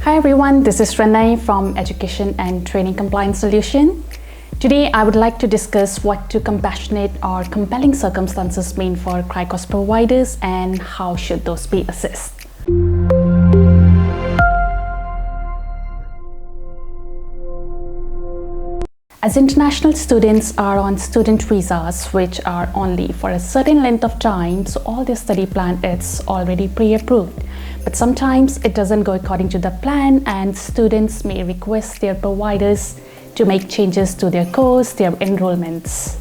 Hi everyone, this is Renee from Education and Training Compliance Solution. Today I would like to discuss what do compassionate or compelling circumstances mean for Cricos providers and how should those be assessed. As international students are on student visas which are only for a certain length of time, so all their study plan is already pre-approved. But sometimes it doesn't go according to the plan and students may request their providers to make changes to their course, their enrollments.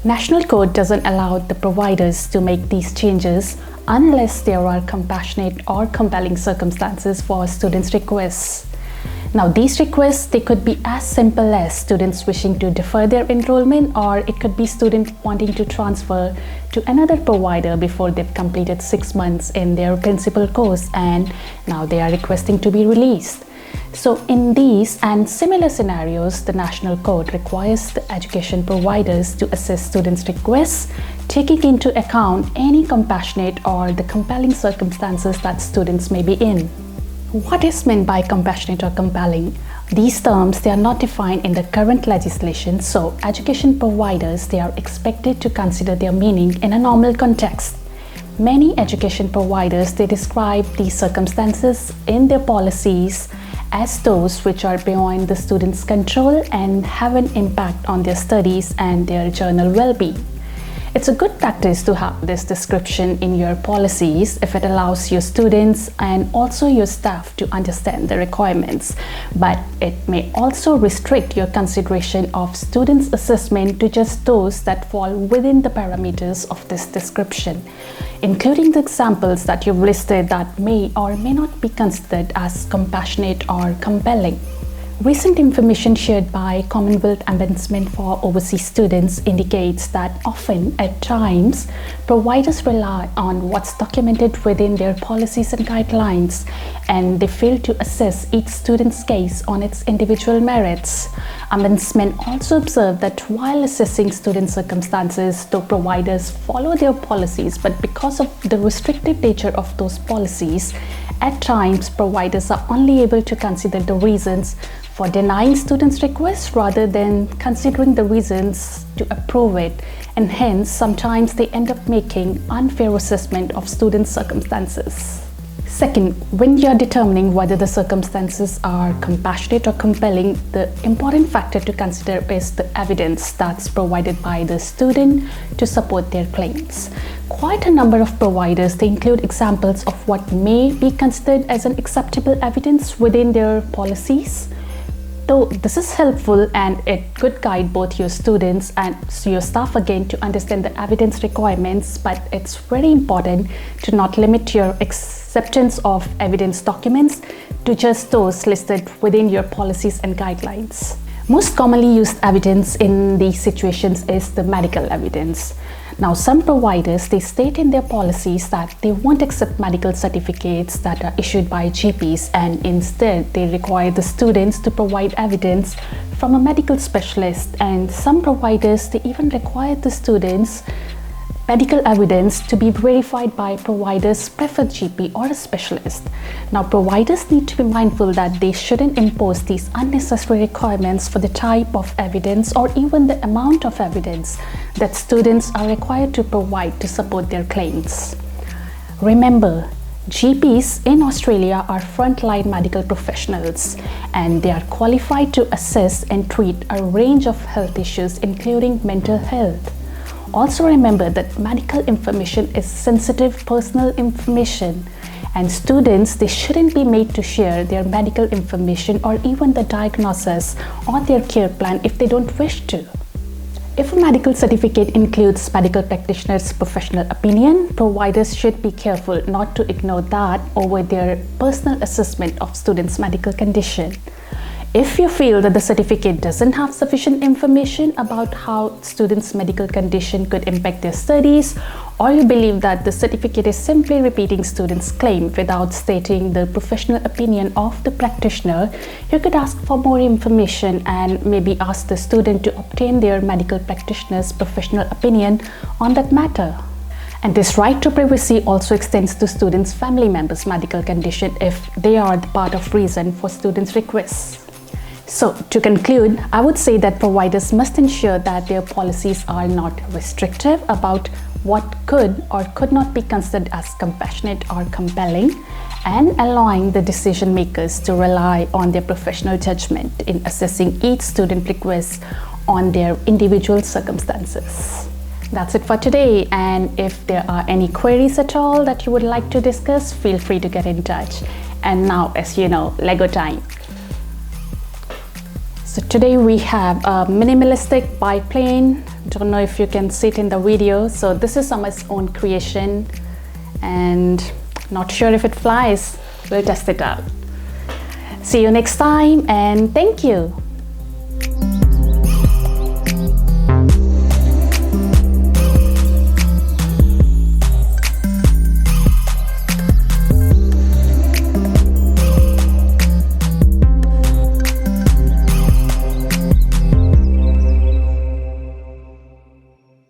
National Code doesn't allow the providers to make these changes unless there are compassionate or compelling circumstances for students' requests. Now these requests, they could be as simple as students wishing to defer their enrollment, or it could be students wanting to transfer to another provider before they've completed 6 months in their principal course and now they are requesting to be released. So in these and similar scenarios, the National Code requires the education providers to assess students' requests, taking into account any compassionate or the compelling circumstances that students may be in. What is meant by compassionate or compelling? These terms, they are not defined in the current legislation, so education providers, they are expected to consider their meaning in a normal context. Many education providers, they describe these circumstances in their policies as those which are beyond the student's control and have an impact on their studies and their general well-being. It's a good practice to have this description in your policies if it allows your students and also your staff to understand the requirements, but it may also restrict your consideration of students' assessment to just those that fall within the parameters of this description, including the examples that you've listed that may or may not be considered as compassionate or compelling. Recent information shared by Commonwealth Ombudsman for Overseas Students indicates that often, at times, providers rely on what's documented within their policies and guidelines, and they fail to assess each student's case on its individual merits. Ombudsman also observed that while assessing student circumstances, though providers follow their policies, but because of the restrictive nature of those policies, at times providers are only able to consider the reasons for denying students' requests rather than considering the reasons to approve it, and hence sometimes they end up making unfair assessment of students' circumstances. Second, when you are determining whether the circumstances are compassionate or compelling, the important factor to consider is the evidence that's provided by the student to support their claims. Quite a number of providers, they include examples of what may be considered as an acceptable evidence within their policies. So this is helpful and it could guide both your students and your staff again to understand the evidence requirements, but it's very important to not limit your acceptance of evidence documents to just those listed within your policies and guidelines. Most commonly used evidence in these situations is the medical evidence. Now, some providers, they state in their policies that they won't accept medical certificates that are issued by GPs, and instead they require the students to provide evidence from a medical specialist, and some providers, they even require the students medical evidence to be verified by providers' preferred GP or a specialist. Now, providers need to be mindful that they shouldn't impose these unnecessary requirements for the type of evidence or even the amount of evidence that students are required to provide to support their claims. Remember, GPs in Australia are frontline medical professionals and they are qualified to assess and treat a range of health issues, including mental health. Also remember that medical information is sensitive personal information, and students, they shouldn't be made to share their medical information or even the diagnosis or their care plan if they don't wish to. If a medical certificate includes medical practitioner's professional opinion, providers should be careful not to ignore that over their personal assessment of students' medical condition. If you feel that the certificate doesn't have sufficient information about how students' medical condition could impact their studies, or you believe that the certificate is simply repeating students' claim without stating the professional opinion of the practitioner, you could ask for more information and maybe ask the student to obtain their medical practitioner's professional opinion on that matter. And this right to privacy also extends to students' family members' medical condition if they are the part of reason for students' requests. So, to conclude, I would say that providers must ensure that their policies are not restrictive about what could or could not be considered as compassionate or compelling, and allowing the decision makers to rely on their professional judgment in assessing each student request on their individual circumstances. That's it for today, and if there are any queries at all that you would like to discuss, feel free to get in touch. And now, as you know, Lego time. So today we have a minimalistic biplane. Don't know if you can see it in the video. So this is Samar's own creation, and not sure if it flies. We'll test it out. See you next time, and thank you.